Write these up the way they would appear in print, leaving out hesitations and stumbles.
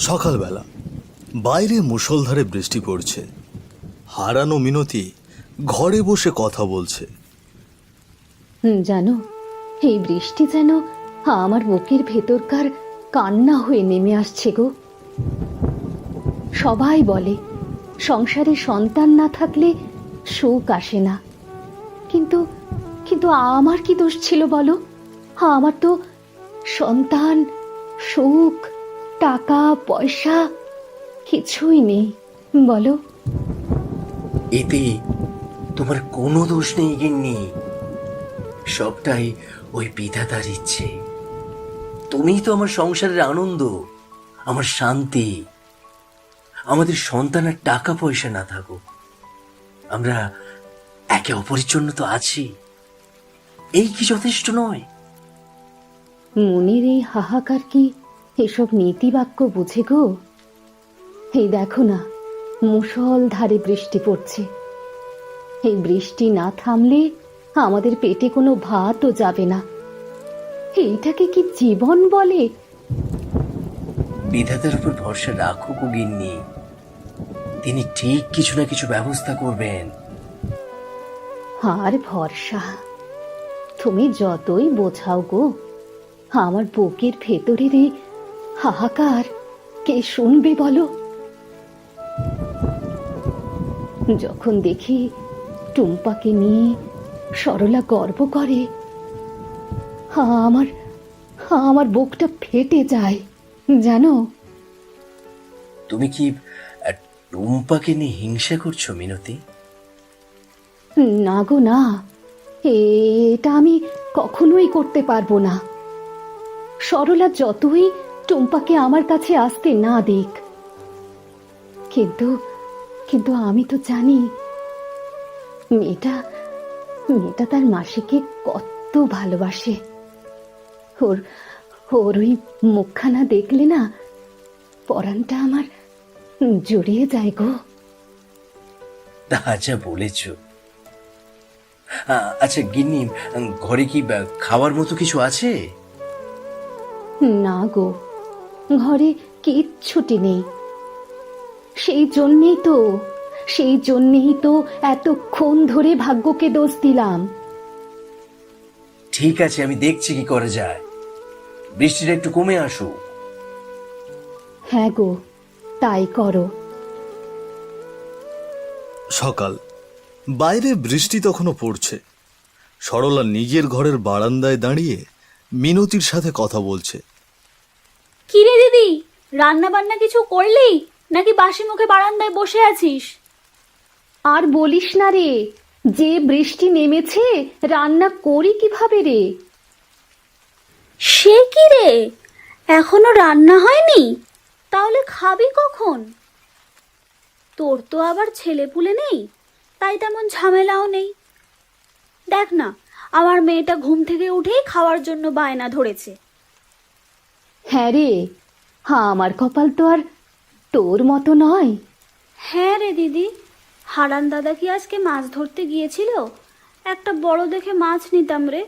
সকালবেলা বাইরে মুষলধারে বৃষ্টি পড়ছে। হারানো মিনতি ঘরে বসে কথা বলছে। জানো, এই বৃষ্টি যেন আমার বুকের ভেতরকার কান্না হয়ে নেমে আসছে গো। সবাই বলে সংসারে সন্তান না থাকলে সুখ আসে না, কিন্তু কিন্তু আমার কি দোষ ছিল বলো? আমার তো সন্তান, সুখ, টাকা পয়সা কিছুই নেই, বলো। এতে তোমার কোনো দোষ নেই গিন্নি, সবটাই ওই বিধাতার ইচ্ছে। তুমিই তো আমার সংসারের আনন্দ, আমার শান্তি। আমাদের সন্তানের টাকা পয়সা না থাকুক, আমরা একে অপরের জন্য তো আছি, এই কি যথেষ্ট নয়? মনের এই হাহাকার কি এসব নীতিবাক্য বুঝে গো? এই দেখো না, মুষলধারে বৃষ্টি পড়ছে। এই বৃষ্টি না থামলে আমাদের পেটে কোনো ভাতও যাবে না। এইটাকে কি জীবন বলে? বিধাতার উপর ভরসা রাখো গো গিন্নি, তিনি ঠিক কিছু না কিছু ব্যবস্থা করবেন। আর ভরসা তুমি যতই বোঝাও গো, আমার বুকের ভেতরের এই হাহাকার কে শুনবে বলো? যখন দেখি টুম্পাকে নিয়ে সরলা গর্ব করে, আমার আমার বুকটা ফেটে যায় জানো। তুমি কি টুম্পাকে নিয়ে হিংসা করছো মিনতি? না গো না, এটা আমি কখনোই করতে পারবো না। সরলা যতই টুম্পাকে আমার কাছে আসতে না দিক, কিন্তু কিন্তু আমি তো জানি মেয়েটা মেয়েটা তার মাসিকে কত ভালোবাসে। ওর ওর ওই মুখখানা দেখলে না পরাণটা আমার জড়িয়ে যায় গো। তা যা বলেছ। আচ্ছা গিন্নি, ঘরে কি খাওয়ার মতো কিছু আছে? না গো, ঘরে কিচ্ছুটি নেই। সেই জন্যেই তো এতক্ষণ ধরে ভাগ্যকে দোষ দিলাম। ঠিক আছে, আমি দেখছি কি করা যায়। বৃষ্টিটা একটু কমে আসুক। হ্যাঁ গো, তাই করো। সকাল, বাইরে বৃষ্টি তখনও পড়ছে। সরলা নিজের ঘরের বারান্দায় দাঁড়িয়ে মিনতির সাথে কথা বলছে। কি রে দিদি, রান্না বান্না কিছু করলি নাকি বাসি মুখে বারান্দায় বসে আছিস? আর বলিস না রে, যে বৃষ্টি নেমেছে রান্না করি কিভাবে রে? সে কি রে, এখনো রান্না হয়নি? তাহলে খাবি কখন? তোর তো আবার ছেলেপুলে নেই, তাই তেমন ঝামেলাও নেই। দেখ না, আমার মেয়েটা ঘুম থেকে উঠেই খাওয়ার জন্য বায়না ধরেছে। হ্যাঁ রে, আমার কপাল তো আর তোর মতো নয়। হ্যাঁ রে দিদি, হারান দাদা কি আজকে মাছ ধরতে গিয়েছিল? একটা বড় দেখে মাছ নিতাম রে।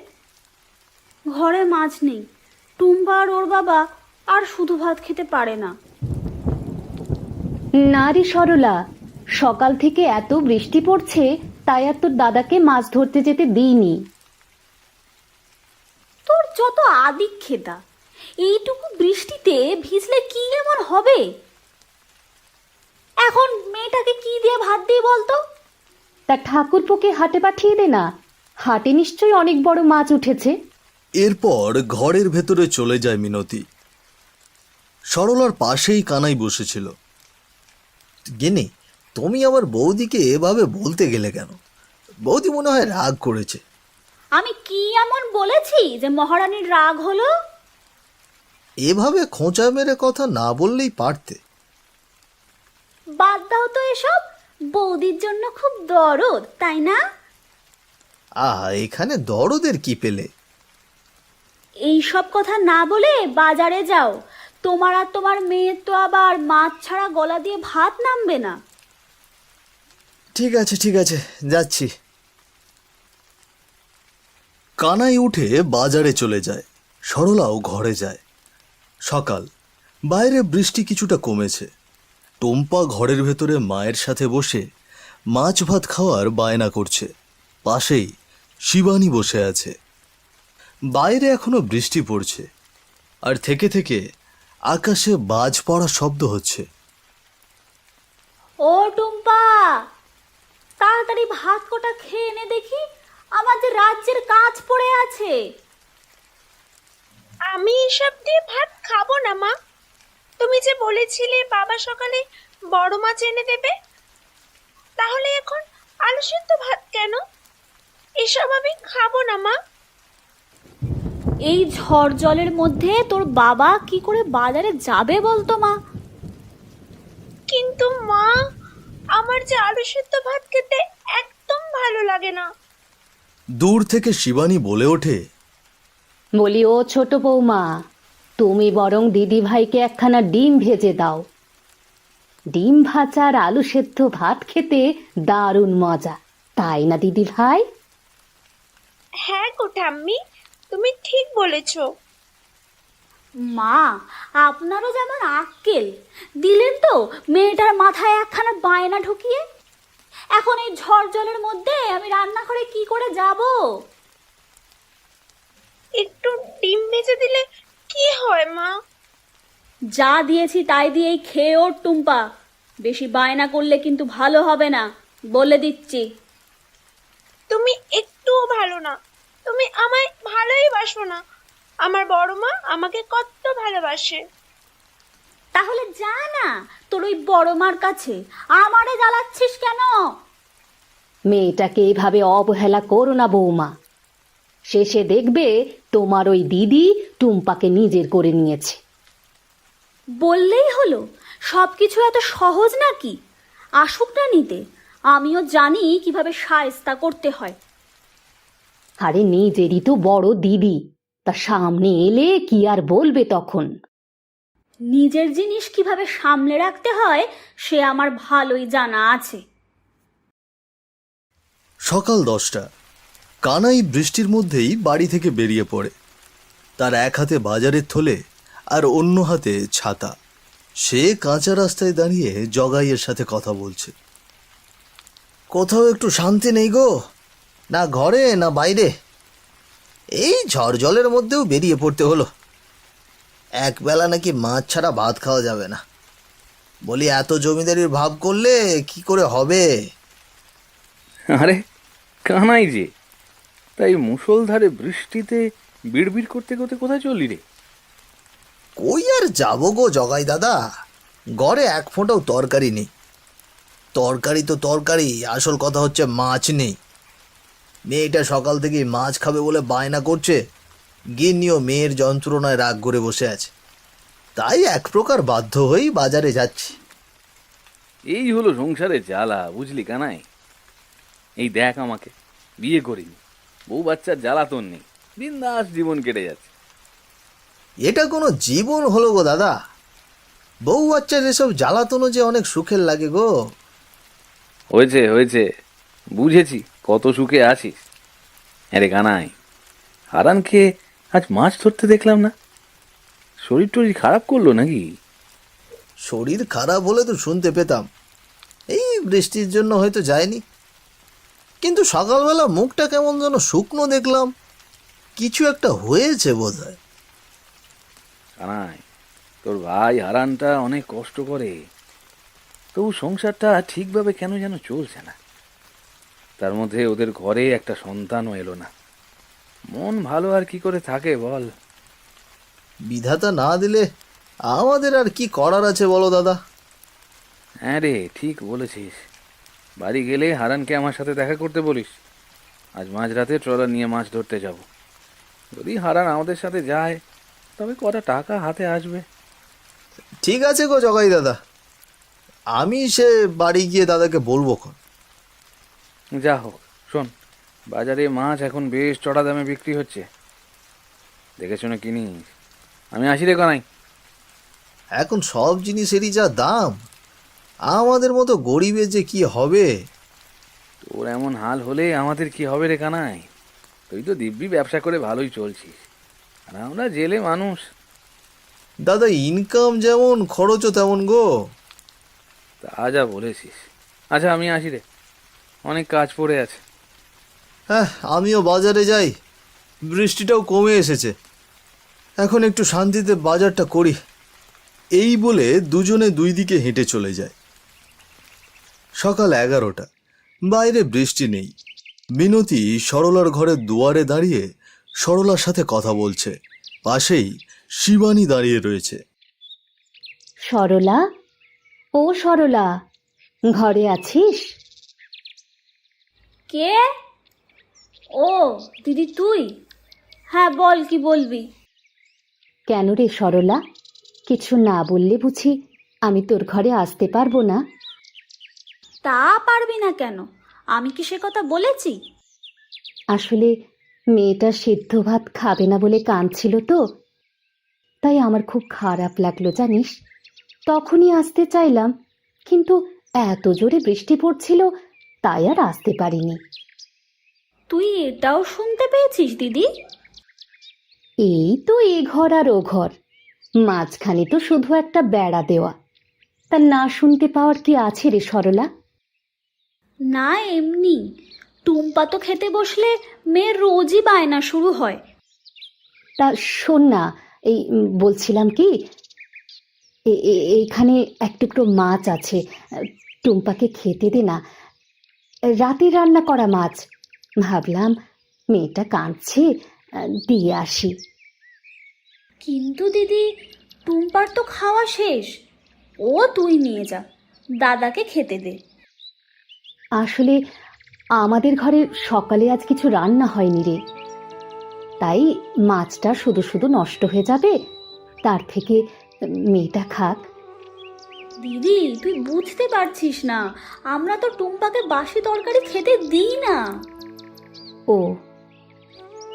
ঘরে মাছ নেই, টুম্পা আর ওর বাবা আর শুধু ভাত খেতে পারে না। না রে সরলা, সকাল থেকে এত বৃষ্টি পড়ছে তাই আর তোর দাদাকে মাছ ধরতে যেতে দিইনি। তোর যত আদিক্ষেতা, এইটুকু বৃষ্টিতে ভিজলে কি এমন হবে? এখন মেয়েটাকে কি দিয়ে ভাত দিই বলতো? তা ঠাকুরপোকে হাটে পাঠিয়ে দে না, হাটে নিশ্চয়ই অনেক বড় মাছ উঠেছে। এরপর ঘরের ভেতরে চলে যায় মিনতি। সরলার পাশেই কানাই বসেছিল। গিন্নি, তুমি আমার বৌদিকে এভাবে বলতে গেলে কেন? বৌদি মনে হয় রাগ করেছে। আমি কি এমন বলেছি যে মহারানীর রাগ হলো? এভাবে খোঁচা মেরে কথা না বললেই পারতে। বাদ দাও তো এসব, বৌদির জন্য খুব দরদ, তাই না? এখানে দরদের কি পেলে? এই সব কথা না বলে বাজারে যাও, তোমার আর তোমার মেয়ের তো আবার মাছ ছাড়া গলা দিয়ে ভাত নামবে না। ঠিক আছে, যাচ্ছি। কানাই উঠে বাজারে চলে যায়। সরলাও ঘরে যায়। সকাল, বাইরে বৃষ্টি কিছুটা কমেছে। টুম্পা ঘরের ভেতরে মায়ের সাথে বসে মাছ ভাত খাওয়ার বায়না করছে। পাশেই শিবানী বসে আছে। বাইরে এখনো বৃষ্টি পড়ছে, আর থেকে থেকে আকাশে বাজ পড়া শব্দ হচ্ছে। ও টুম্পা, তাড়াতাড়ি ভাত কটা খেয়ে নে দেখি, আমাদের রাজ্যের কাজ পড়ে আছে। আমি এসব দিয়ে ভাত খাবো না মা। তুমি যে বলেছিলে বাবা সকালে বড় মাছ এনে দেবে, তাহলে এখন আলু সিদ্ধ ভাত কেন? এসব আমি খাবো না মা। এই ঝড় জলের মধ্যে তোর বাবা কি করে বাজারে যাবে বলতো মা? কিন্তু মা, আমার যে আলু সিদ্ধ ভাত খেতে একদম ভালো লাগে না। দূর থেকে শিবানী বলে ওঠে, বলি ও ছোট বৌমা, তুমি বরং দিদি ভাইকে একখানা ডিম ভেজে দাও। ডিম ভাজা আর আলু সেদ্ধ ভাত খেতে দারুণ মজা, তাই না দিদি ভাই? হ্যাঁ গো ঠাম্মি, তুমি ঠিক বলেছো। মা, আপনারও যেমন আক্কেল, দিলেন তো মেয়েটার মাথায় একখানা বায়না ঢুকিয়ে। এখন এই ঝড় জলের মধ্যে আমি রান্নাঘরে কি করে যাব? একটু ডিম ভেজে দিলে কি হয় মা? যা দিয়েছি তাই দিয়েই খেয়ে ওর টুম্পা। বেশি বায়না করলে কিন্তু ভালো হবে না, বলে দিচ্ছি। তুমি একটুও ভালো না। তুমি আমায় ভালোই বাসো না। আমার বড় মা আমাকে কত ভালোবাসে। তাহলে যা না তোর ওই বড় মার কাছে, আমারে জ্বালাচ্ছিস কেন? মেয়েটাকে এভাবে অবহেলা করো না বৌমা। শেষে দেখবে তোমার ওই দিদি টুম্পাকে নিজের করে নিয়েছে। বললেই হলো, সবকিছু এত সহজ নাকি? আসুক না নিতে, আমিও জানি কিভাবে শায়েস্তা করতে হয়। আরে নিজেরই তো বড় দিদি, তা সামনে এলে কি আর বলবে তখন? নিজের জিনিস কিভাবে সামলে রাখতে হয় সে আমার ভালোই জানা আছে। সকাল 10টা। কানাই বৃষ্টির মধ্যেই বাড়ি থেকে বেরিয়ে পড়ে। তার এক হাতে বাজারের থলে আর অন্য হাতে ছাতা। সে কাঁচা রাস্তায় দাঁড়িয়ে জগাইয়ের সাথে কথা বলছে। কোথাও একটু শান্তি নেই গো, না ঘরে না বাইরে। এই ঝড় জলের মধ্যেও বেরিয়ে পড়তে হলো। একবেলা নাকি মাছ ছাড়া ভাত খাওয়া যাবে না। বলি এত জমিদারির ভাব করলে কি করে হবে? আরে কানাই যে, তাই মুষলধারে বৃষ্টিতে বিড়বিড় করতে করতে কোথায় চললি রে? কই আর যাবো গো জগাই দাদা, ঘরে এক ফোঁটাও তরকারি নেই। তরকারি তো তরকারি, আসল কথা হচ্ছে মাছ নেই। মেয়েটা সকাল থেকে মাছ খাবে বলে বায়না করছে। গিন্নিও মেয়ের যন্ত্রণায় রাগ করে বসে আছে। তাই এক প্রকার বাধ্য হয়েই বাজারে যাচ্ছি। এই হলো সংসারের জ্বালা, বুঝলি কানাই? এই দেখ আমাকে, বিয়ে করিনি, বউ বাচ্চার জ্বালাতন নেই, বিন্দাস জীবন কেটে যাচ্ছে। এটা কোনো জীবন হলো গো দাদা? বউ বাচ্চার এসব জ্বালাতনও যে অনেক সুখের লাগে গো। হয়েছে হয়েছে, বুঝেছি কত সুখে আছিস। আরে কানাই, হারানকে আজ মাছ ধরতে দেখলাম না। শরীর টরীর খারাপ করলো নাকি? শরীর খারাপ হলে তো শুনতে পেতাম, এই বৃষ্টির জন্য হয়তো যায়নি। কিন্তু সকালবেলা মুখটা কেমন যেন শুকনো দেখলাম। কিছু একটা হয়েছে বোধহয়। কানাই, তোর ভাই হারানটা অনেক কষ্ট করে, তবু সংসারটা ঠিকভাবে কেন যেন চলছে না। তার মধ্যে ওদের ঘরে একটা সন্তানও এলো না। মন ভালো আর কি করে থাকে বল? বিধাতা না দিলে আমাদের আর কি করার আছে বলো দাদা? হ্যাঁ রে, ঠিক বলেছিস। বাড়ি গেলে হারানকে আমার সাথে দেখা করতে বলিস। আজ মাঝরাতে ট্রলার নিয়ে মাছ ধরতে যাব। যদি হারান আমাদের সাথে যায় তবে কটা টাকা হাতে আসবে। ঠিক আছে গো জগাই দাদা, আমি সে বাড়ি গিয়ে দাদাকে বলবো খন। যা হোক, শোন, বাজারে মাছ এখন বেশ চড়া দামে বিক্রি হচ্ছে, দেখে শুনে কিনিস। আমি আসি রে কানাই। এখন সব জিনিসেরই যা দাম, আমাদের মতো গরিবের যে কি হবে। তোর এমন হাল হলে আমাদের কি হবে রে কানাই? তুই তো দিব্যি ব্যবসা করে ভালোই চলছিস, আর আমরা জেলে মানুষ। দাদা, ইনকাম যেমন খরচও তেমন গো। তা যা বলেছিস। আচ্ছা আমি আসি রে, অনেক কাজ পড়ে আছে। হ্যাঁ, আমিও বাজারে যাই, বৃষ্টিটাও কমে এসেছে, এখন একটু শান্তিতে বাজারটা করি। এই বলে দুজনে দুই দিকে হেঁটে চলে যায়। সকাল 11টা, বাইরে বৃষ্টি নেই। মিনতি সরলার ঘরের দুয়ারে দাঁড়িয়ে সরলার সাথে কথা বলছে। পাশেই শিবানী দাঁড়িয়ে রয়েছে। সরলা, ও সরলা, ঘরে আছিস? কে? ও দিদি তুই? হ্যাঁ বল, কি বলবি? কেন রে সরলা, কিছু না বললে বুঝি আমি তোর ঘরে আসতে পারবো না? তা পারবি না কেন? আমি কি সে কথা বলেছি? আসলে মেয়েটা সেদ্ধ ভাত খাবে না বলে কাঁদছিল তো, তাই আমার খুব খারাপ লাগলো জানিস। তখনই আসতে চাইলাম, কিন্তু এত জোরে বৃষ্টি পড়ছিল তাই আর আসতে পারিনি। তুই এটাও শুনতে পেয়েছিস দিদি? এই তো এ ঘর আর ও ঘর, মাঝখানে তো শুধু একটা বেড়া দেওয়া, তা না শুনতে পাওয়ার কি আছে রে সরলা? না এমনি, টুম্পা তো খেতে বসলে মেয়ের রোজই বায়না শুরু হয়। তা শোন না, এই বলছিলাম কি, এইখানে এক টুকরো মাছ আছে, টুম্পাকে খেতে দে না, রাতে রান্না করা মাছ। ভাবলাম মেয়েটা কাঁদছে, দিয়ে আসি। কিন্তু দিদি, টুম্পার তো খাওয়া শেষ, ও তুই নিয়ে যা, দাদাকে খেতে দে। আসলে আমাদের ঘরে সকালে আজ কিছু রান্না হয়নি রে, তাই মাছটা শুধু শুধু নষ্ট হয়ে যাবে, তার থেকে মেয়েটা খাক। দিদি তুই বুঝতে পারছিস না, আমরা তো টুম্পাকে বাসি তরকারি খেতে দিই না। ও,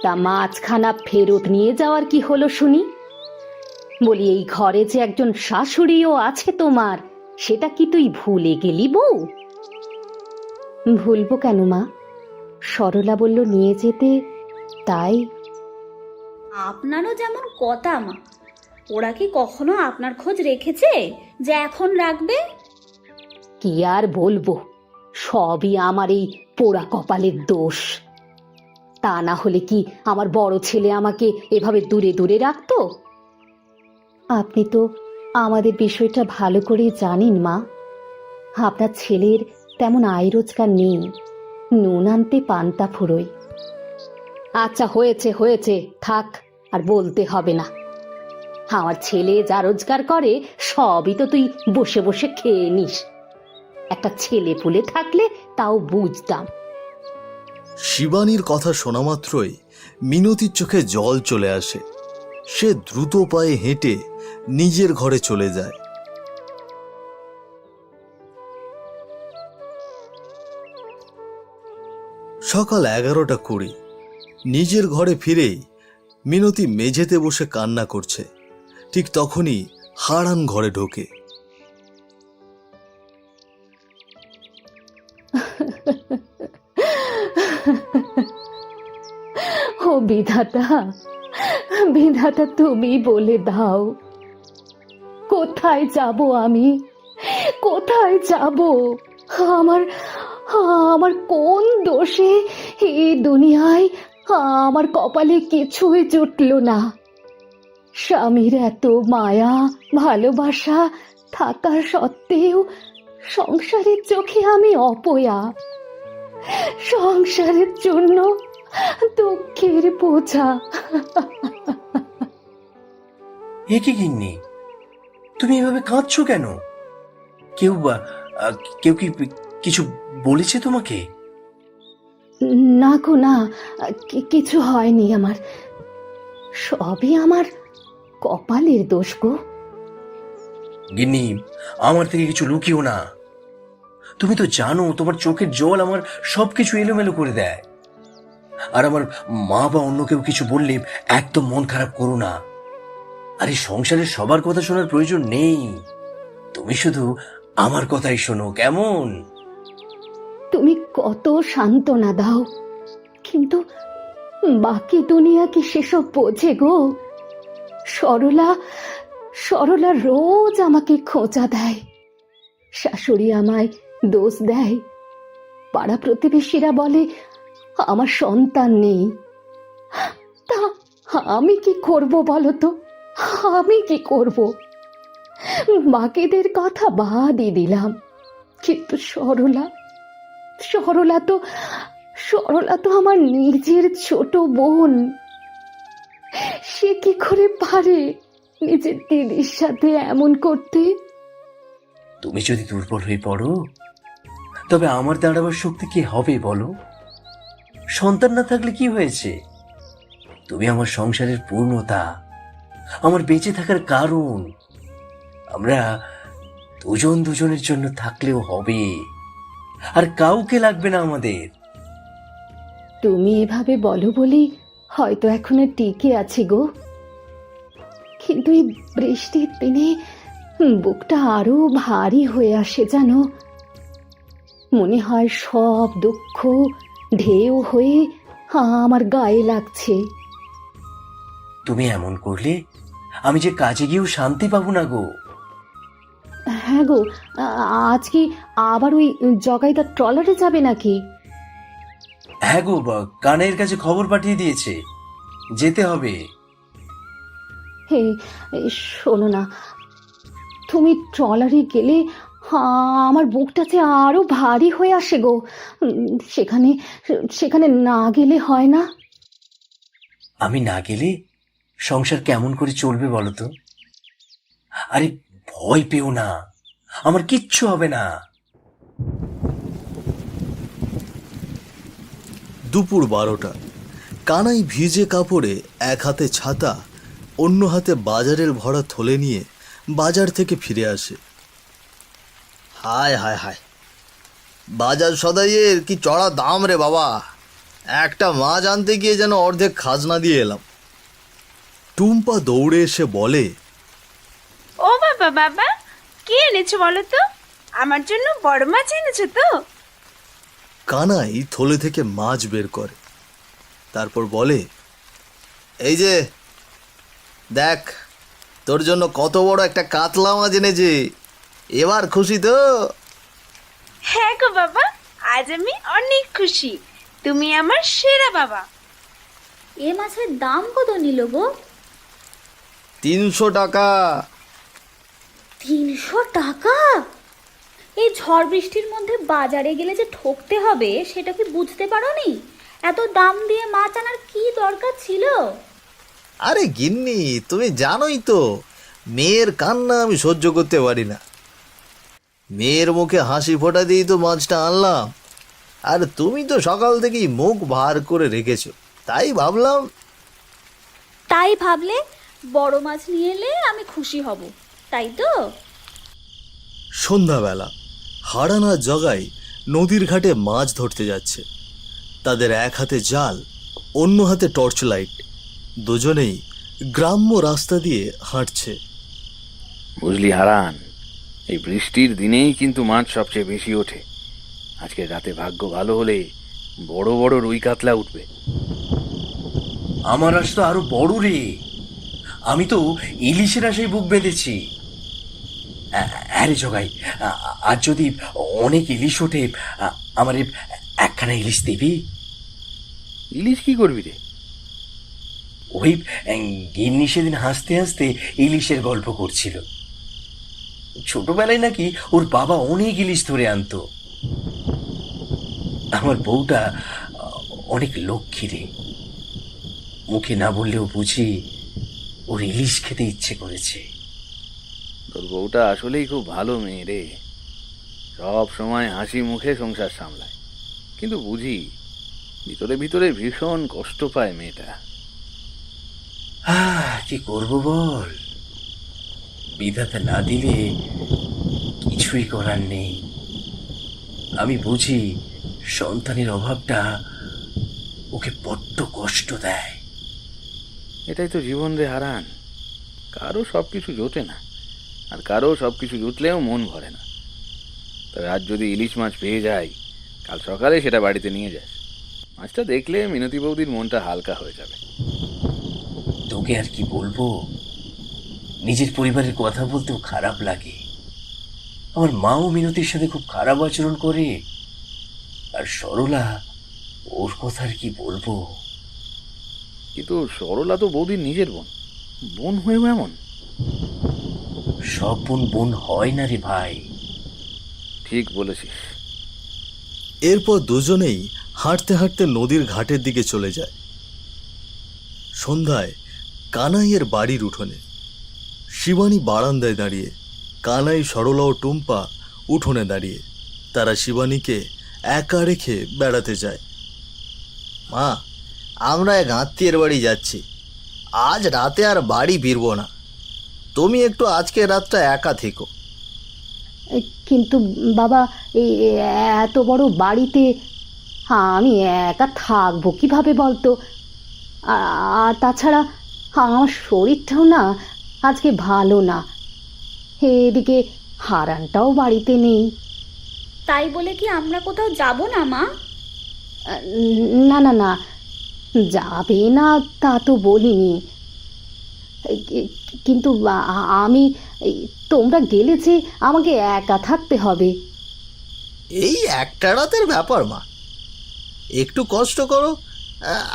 তা মাছখানা ফেরত নিয়ে যাওয়ার কি হলো শুনি? বলি, এই ঘরে যে একজন শাশুড়িও আছে তোমার, সেটা কি তুই ভুলে গেলি বউ? ভুলবো কেন মা, সরলা বলল নিয়ে যেতে, তাই। আপনারও যেমন কথা মা, ওরা কি কখনো আপনার খোঁজ রেখেছে যে এখন রাখবে? কি আর বলবো, সবই আমার এই পোড়া কপালের দোষ। তা না হলে কি আমার বড় ছেলে আমাকে এভাবে দূরে দূরে রাখতো? আপনি তো আমাদের বিষয়টা ভালো করে জানেন মা, আপনার ছেলের তেমন আয় রোজগার নেই, নুন আনতে পান্তা ফুরোয়। আচ্ছা হয়েছে হয়েছে, থাক, আর বলতে হবে না। আমার ছেলে যা রোজগার করে সবই তো তুই বসে বসে খেয়ে নিস। একটা ছেলে পুলে থাকলে তাও বুঝতাম। শিবানীর কথা শোনা মাত্রই মিনতির চোখে জল চলে আসে। সে দ্রুত পায়ে হেঁটে নিজের ঘরে চলে যায়। সকাল 11:20, নিজের ঘরে ফিরেই মিনতি মেঝেতে বসে কান্না করছে। ঠিক তখনই হারান ঘরে ঢোকে। ও বিধাতা, বিধাতা তুমি বলে দাও, কোথায় যাব আমি, কোথায় যাব? আমার আমার কোন দোষে এই দুনিয়ায় আমার কপালে কিছুই জুটল না? স্বামীর এত মায়া ভালোবাসা থাকা সত্ত্বেও সংসারের চোখে আমি অপয়া, সংসারের জন্য দুঃখের বোঝা। এ কি গিন্নি, তুমি এভাবে কাঁদছো কেন? কেউ কেউ কি কিছু বলেছে তোমাকে? না গো না, কিছু হয়নি আমার, সবই আমার কপালের দোষ গো। গিন্নি, আমার থেকে কিছু লুকিও না। তুমি তো জানো তোমার চোখের জল আমার সবকিছু এলোমেলো করে দেয়। আর আমার মা বা অন্য কেউ কিছু বললে একদম মন খারাপ করো না। আরে সংসারের সবার কথা শোনার প্রয়োজন নেই, তুমি শুধু আমার কথাই শোনো, কেমন? তুমি কত সান্ত্বনা দাও, কিন্তু বাকি দুনিয়া কি সেসব বোঝে গো? সরলা সরলা রোজ আমাকে খোঁচা দেয়, শাশুড়ি আমায় দোষ দেয়, পাড়া প্রতিবেশীরা বলে আমার সন্তান নেই। তা আমি কি করব বলো তো, আমি কি করব? বাকিদের কথা বাদই দিলাম, কিন্তু সরলা তো আমার নিজের ছোট বোন। সে কি করে পারে নিজের দিদির সাথে এমন করতে? তুমি যদি দুর্বল হয়ে পড়ো, তবে আমার দাঁড়াবার শক্তি কি হবে বলো? সন্তান না থাকলে কি হয়েছে? তুমি আমার সংসারের পূর্ণতা, আমার বেঁচে থাকার কারণ। আমরা দুজন দুজনের জন্য থাকলেও হবে, আর কাউকে লাগবে না আমাদের। তুমি এভাবে বলো বলেই হয়তো এখনো টিকে আছি গো, কিন্তু এই বৃষ্টির দিনে বুকটা আরো ভারী হয়ে আসে জানো। মনে হয় সব দুঃখ ঢেউ হয়ে আমার গায়ে লাগছে। তুমি এমন করলে আমি যে কাজে গিয়েও শান্তি পাবো না গো। হ্যাঁ গো, আজ কি আবার ওই জগাইদার ট্রলারে যাবে নাকি? হ্যাঁ গো, কানাইয়ের কাছে খবর পাঠিয়ে দিয়েছে, যেতে হবে। হে শোনো না, তুমি ট্রলারে গেলে আমার বুকটা যে আরো ভারী হয়ে আসে গো। সেখানে না গেলে হয় না? আমি না গেলে সংসার কেমন করে চলবে বলো তো? আরে ভয় পেও না, আমার কিচ্ছু হবে না। দুপুর 12টা। কানাই ভিজে কাপড়ে, এক হাতে ছাতা, অন্য হাতে বাজারের ভরা থলে নিয়ে বাজার থেকে ফিরে আসে। হায় হায় হায়, বাজার সদাইয়ের কি চড়া দাম রে বাবা! একটা মাছ আনতে গিয়ে যেন অর্ধেক খাজনা দিয়ে এলাম। টুম্পা দৌড়ে এসে বলে, ও বাবা বাবা, কি এনেছো বলো তো? আমার জন্য বড় মাছ এনেছো তো? কানাই থলে থেকে মাছ বের করে, তারপর বলে, এই যে দেখ, তোর জন্য কত বড় একটা কাতলা মাছ এনেছি। এবার খুশি তো? হ্যাঁ গো বাবা, আজ আমি অনেক খুশি। তুমি আমার সেরা বাবা। এ মাছের দাম কত নিল গো? 300 টাকা। 300 টাকা? এই ঝড় বৃষ্টির মধ্যে বাজারে গেলে যে ঠকতে হবে সেটা কি বুঝতে পারোনি? এত দাম দিয়ে মাছ আনার কি দরকার ছিল? আরে গিন্নি, তুমি জানোই তো মেয়ের কান্না আমি সহ্য করতে পারি না। মেয়ের মুখে হাসি ফোটা দিয়েই তো মাছটা আনলাম, আর তুমি তো সকাল থেকেই মুখ ভার করে রেখেছো, তাই ভাবলাম। তাই ভাবলে বড় মাছ নিয়ে এলে আমি খুশি হব, তাই তো? সন্ধ্যাবেলা হারানা জগাই নদীর ঘাটে মাছ ধরতে যাচ্ছে। তাদের এক হাতে জাল, অন্য হাতে টর্চ লাইট। দুজনেই গ্রাম্য রাস্তা দিয়ে হাঁটছে। বুঝলি হারান, এই বৃষ্টির দিনেই কিন্তু মাছ সবচেয়ে বেশি ওঠে। আজকে রাতে ভাগ্য ভালো হলে বড় বড় রুই কাতলা উঠবে। আমার আজ তো আরো বড় রে, আমি তো ইলিশের আশায় বুক বেঁধেছি। আরে জগাই, আজ যদি অনেক ইলিশ ওঠে, আমার একখানা ইলিশ দিবি? ইলিশ কি করবি রে? ওই গিন্নি সেদিন হাসতে হাসতে ইলিশের গল্প করছিল। ছোটবেলায় নাকি ওর বাবা অনেক ইলিশ ধরে আনতো। আমার বউটা অনেক লক্ষ্মী রে, মুখে না বললেও বুঝি ওর ইলিশ খেতে ইচ্ছে করেছে। তোর বউটা আসলেই খুব ভালো মেয়ে রে, সব সময় হাসি মুখে সংসার সামলায়, কিন্তু বুঝি ভিতরে ভিতরে ভীষণ কষ্ট পায় মেয়েটা। কি করব বল, বিধাতা না দিলে কিছুই করার নেই। আমি বুঝি সন্তানের অভাবটা ওকে বড্ড কষ্ট দেয়। এটাই তো জীবন রে হারান, কারো সব কিছু জোটে না, আর কারো সব কিছু জুটলেও মন ভরে না। তবে আজ যদি ইলিশ মাছ পেয়ে যাই, কাল সকালে সেটা বাড়িতে নিয়ে যাস। মাছটা দেখলে মিনতি বৌদির মনটা হালকা হয়ে যাবে। তোকে আর কি বলবো, নিজের পরিবারের কথা বলতেও খারাপ লাগে। আমার মাও মিনতির সাথে খুব খারাপ আচরণ করে, আর সরলা, ওর কথা আর কি বলবো। কিন্তু সরলা তো বৌদির নিজের বোন, বোন হয়েও এমন। সব বোন বোন হয় না রে ভাই। ঠিক বলেছিস। এরপর দুজনেই হাঁটতে হাঁটতে নদীর ঘাটের দিকে চলে যায়। সন্ধ্যায় কানাইয়ের বাড়ির উঠোনে শিবানী বারান্দায় দাঁড়িয়ে, কানাই, সরলা ও টুম্পা উঠোনে দাঁড়িয়ে। তারা শিবানীকে একা রেখে বেড়াতে যায়। মা, আমরা এক আত্মীয়ের বাড়ি যাচ্ছি, আজ রাতে আর বাড়ি ফিরবো না। তুমি একটু আজকে রাতটা একা থেকো। কিন্তু বাবা, এই এত বড় বাড়িতে আমি একা থাকবো কিভাবে বলতো? আর তাছাড়া আমার শরীরটাও না আজকে ভালো না। এদিকে হারানটাও বাড়িতে নেই। তাই বলে কি আমরা কোথাও যাব না মা? না না না, যাবে না তা তো বলিনি, কিন্তু আমি, তোমরা গেলে যে আমাকে একা থাকতে হবে। এই একটা রাতের ব্যাপার মা, একটু কষ্ট করো,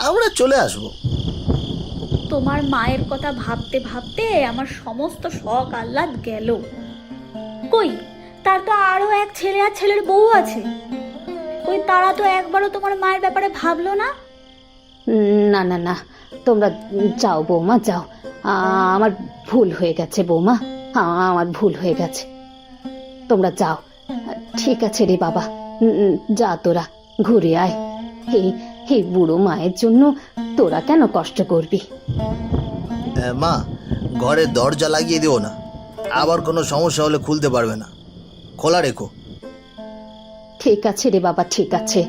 আমরা চলে আসবো। তোমার মায়ের কথা ভাবতে ভাবতে আমার সমস্ত শখ আহ্লাদ গেল। কই, তার তো আরো এক ছেলে আর ছেলের বউ আছে। কই, তারা তো একবারও তোমার মায়ের ব্যাপারে ভাবলো না। না না না, তোমরা যাও বৌমা, যাও। আমার ভুল হয়ে গেছে বৌমা, আমার ভুল হয়ে গেছে। তোমরা যাও। ঠিক আছে রে বাবা, যা তোরা ঘুরে আয়। এই বুড়ো মায়ের জন্য তোরা কেন কষ্ট করবি? মা, ঘরের দরজা লাগিয়ে দিও না, আবার কোনো সমস্যা হলে খুলতে পারবে না, খোলা রেখো। ঠিক আছে রে বাবা, ঠিক আছে,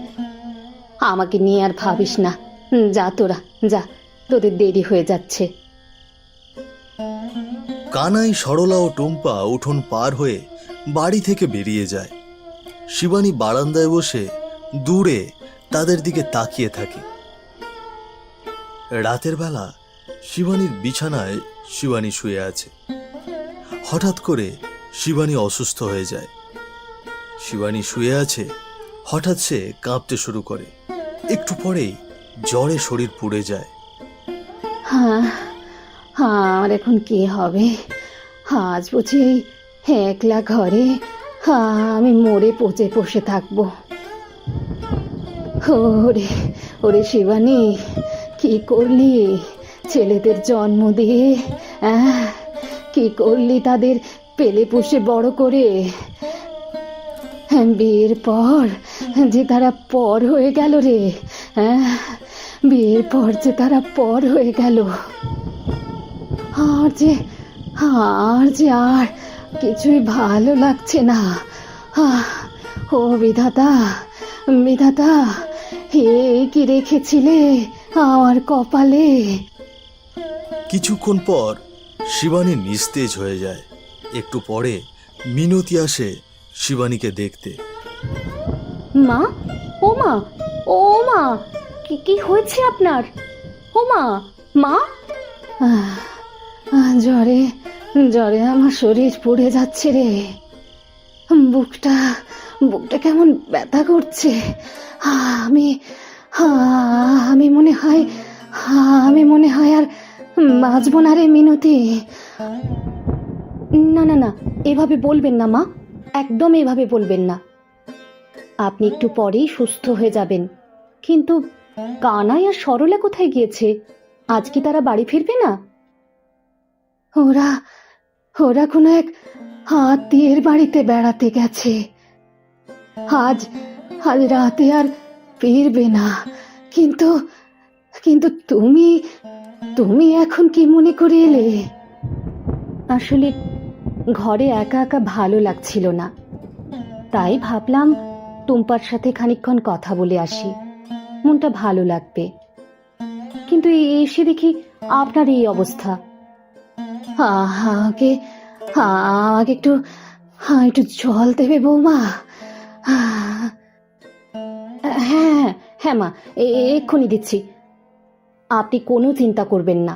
আমাকে নিয়ে আর ভাবিস না। যা তোরা, যা, তোদের দেরি হয়ে যাচ্ছে। কানাই, সরলা ও টুম্পা উঠোন পার হয়ে বাড়ি থেকে বেরিয়ে যায়। শিবানী বারান্দায় বসে দূরে তাদের দিকে তাকিয়ে থাকে। রাতের বেলা শিবানীর বিছানায় শিবানী শুয়ে আছে। হঠাৎ করে শিবানী অসুস্থ হয়ে যায়। শিবানী শুয়ে আছে, হঠাৎ সে কাঁপতে শুরু করে। একটু পরেই জ্বরে শরীর পুড়ে যায়। হ্যাঁ, আর এখন কি হবে? আজ বুঝি এই একলা ঘরে আমি মরে পচে বসে থাকবো। ওরে ওরে শিবানী, কি করলি ছেলেদের জন্ম দিয়ে? কি করলি তাদের পেলে পুষে বড় করে? বিয়ের পর যে তারা পর হয়ে গেল রে, বিয়ের পর যে তারা পর হয়ে গেল। আর আর কিছুই ভালো লাগছে না। ও বিধাতা, বিধাতা, হে কি রেখেছিলে আমার কপালে? কিছুক্ষণ পর শিবানী নিস্তেজ হয়ে যায়। একটু পরে মিনতি আসে শিবানীকে দেখতে। মা, ও মা, ও মা, কি হয়েছে আপনার? ও মা, মা। জ্বরে জ্বরে আমার শরীর পুড়ে যাচ্ছে রে। বুকটা বুকটা কেমন ব্যথা করছে। আমি আমি মনে হয় আর বাঁচবো না রে মিনতি। না না না, এভাবে বলবেন না মা, একদম এভাবে বলবেন না। আপনি একটু পরেই সুস্থ হয়ে যাবেন। কিন্তু কানাই আর সরলা কোথায় গিয়েছে? আজ কি তারা বাড়ি ফিরবে না? ওরা কোনো এক আত্মীয়ের বাড়িতে বেড়াতে গেছে। আজ রাতে আর ফিরবে না। কিন্তু কিন্তু তুমি এখন কি মনে করে এলে? আসলে ঘরে একা একা ভালো লাগছিল না, তাই ভাবলাম টুম্পার সাথে খানিকক্ষণ কথা বলে আসি, মনটা ভালো লাগবে। কিন্তু এসে দেখি আপনার এই অবস্থা। আমাকে একটু জল দেবে বৌমা? হ্যাঁ হ্যাঁ মা, এক্ষুনি দিচ্ছি। আপনি কোনো চিন্তা করবেন না,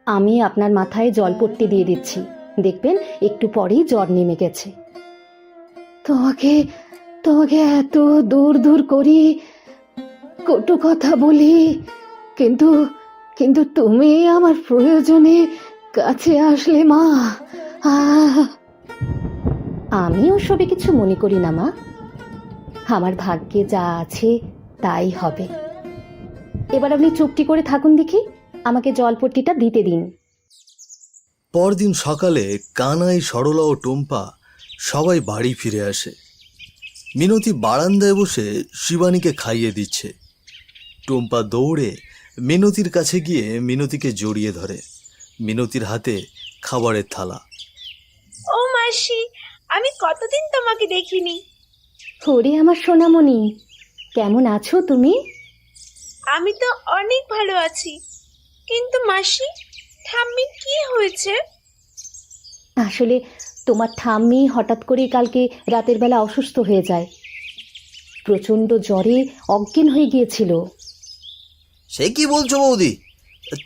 আমি আপনার মাথায় জলপট্টি দিয়ে দিচ্ছি। দেখবেন একটু পরেই জ্বর নেমে গেছে। তোমাকে তোমাকে এত দূর দূর করি, কটু কথা বলি, কিন্তু কিন্তু তুমি আমার প্রয়োজনে কাছে আসলে মা। আহ! আমি ওসবে কিছু মনে করি না মা, আমার ভাগ্যে যা আছে তাই হবে। এবার আপনি চুপটি করে থাকুন দেখি, আমাকে জলপট্টিটা দিতে দিন। পরদিন সকালে কানাই, সরলা ও টুম্পা সবাই বাড়ি ফিরে আসে। মিনতি বারান্দায় বসে শিবানীকে খাইয়ে দিচ্ছে। টুম্পা দৌড়ে মিনতির কাছে গিয়ে মিনতিকে জড়িয়ে ধরে। মিনতির হাতে খাবারের থালা। ও মাসি, আমি কতদিন তোমাকে দেখিনি। ওরে আমার সোনামণি, কেমন আছো তুমি? আমি তো অনেক ভালো আছি, কিন্তু মাসি, ঠাম্মির কি হয়েছে? আসলে তোমার ঠাম্মি হঠাৎ করে কালকে রাতের বেলা অসুস্থ হয়ে যায়। প্রচণ্ড জ্বরে অজ্ঞান হয়ে গিয়েছিল। সে কি বলছো বৌদি?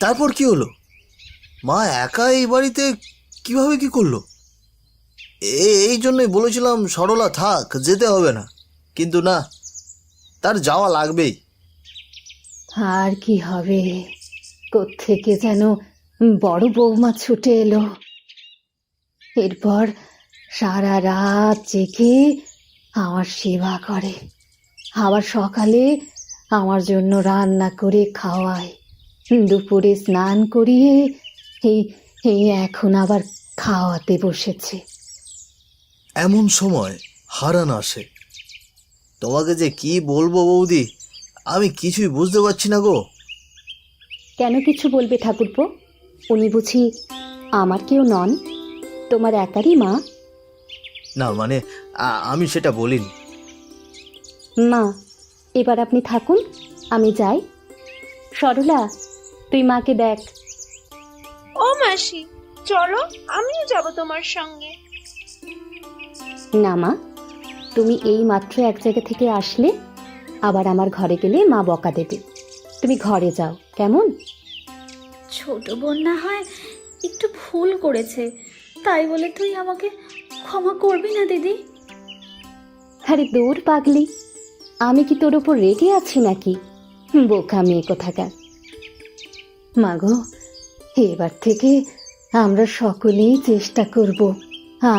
তারপর কি হলো? মা একা এই বাড়িতে কিভাবে কি করলো? এই জন্যই বলেছিলাম সরলা থাক, যেতে হবে না, কিন্তু না, তার যাওয়া লাগবেই। আর কি হবে, কোত্থেকে যেন বড় বৌমা ছুটে এলো। এরপর সারা রাত জেগে আমার সেবা করে, আবার সকালে আমার জন্য রান্না করে খাওয়ায়, দুপুরে স্নান করিয়ে এই এই এখন আবার খাওয়াতে বসেছে। এমন সময় হারান আসে। তোমাকে যে কি বলবো বৌদি, আমি কিছুই বুঝতে পারছি না গো। কেন কিছু বলবে ঠাকুরপো? উনি বুঝি আমার কেউ নন, তোমার একারই মা? না মানে আমি সেটা বলিনি। মা, এবার আপনি থাকুন, আমি যাই। সরলা, তুই মাকে দেখ। ও মাসি, চলো, আমিও যাব তোমার সঙ্গে। না মা, তুমি এই মাত্র এক জায়গা থেকে আসলে, আবার আমার ঘরে গেলে মা বকা দেবে। তুমি ঘরে যাও, কেমন? ছোট বোন না হয় একটু ভুল করেছে, তাই বলে তুই আমাকে ক্ষমা করবি না দিদি? আরে দূর পাগলি, আমি কি তোর ওপর রেগে আছি নাকি? বোকা মেয়ে কোথাকার। মাগো, এবার থেকে আমরা সকলেই চেষ্টা করব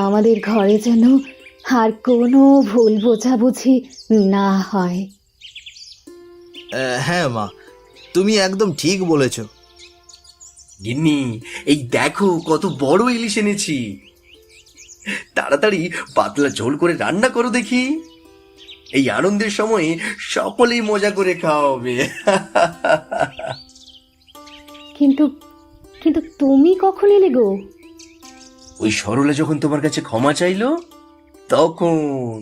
আমাদের ঘরে যেন আর কোনো ভুল বোঝাবুঝি না হয়। হ্যাঁ মা, তুমি একদম ঠিক বলেছ। গিন্নি, এই দেখো কত বড় ইলিশ এনেছি। তাড়াতাড়ি পাতলা ঝোল করে রান্না করো দেখি। এই আনন্দের সময় সকলেই মজা করে খাওয়াবে। কিন্তু কিন্তু তুমি কখন এলে গো? ওই সরলা যখন তোমার কাছে ক্ষমা চাইলো তখন।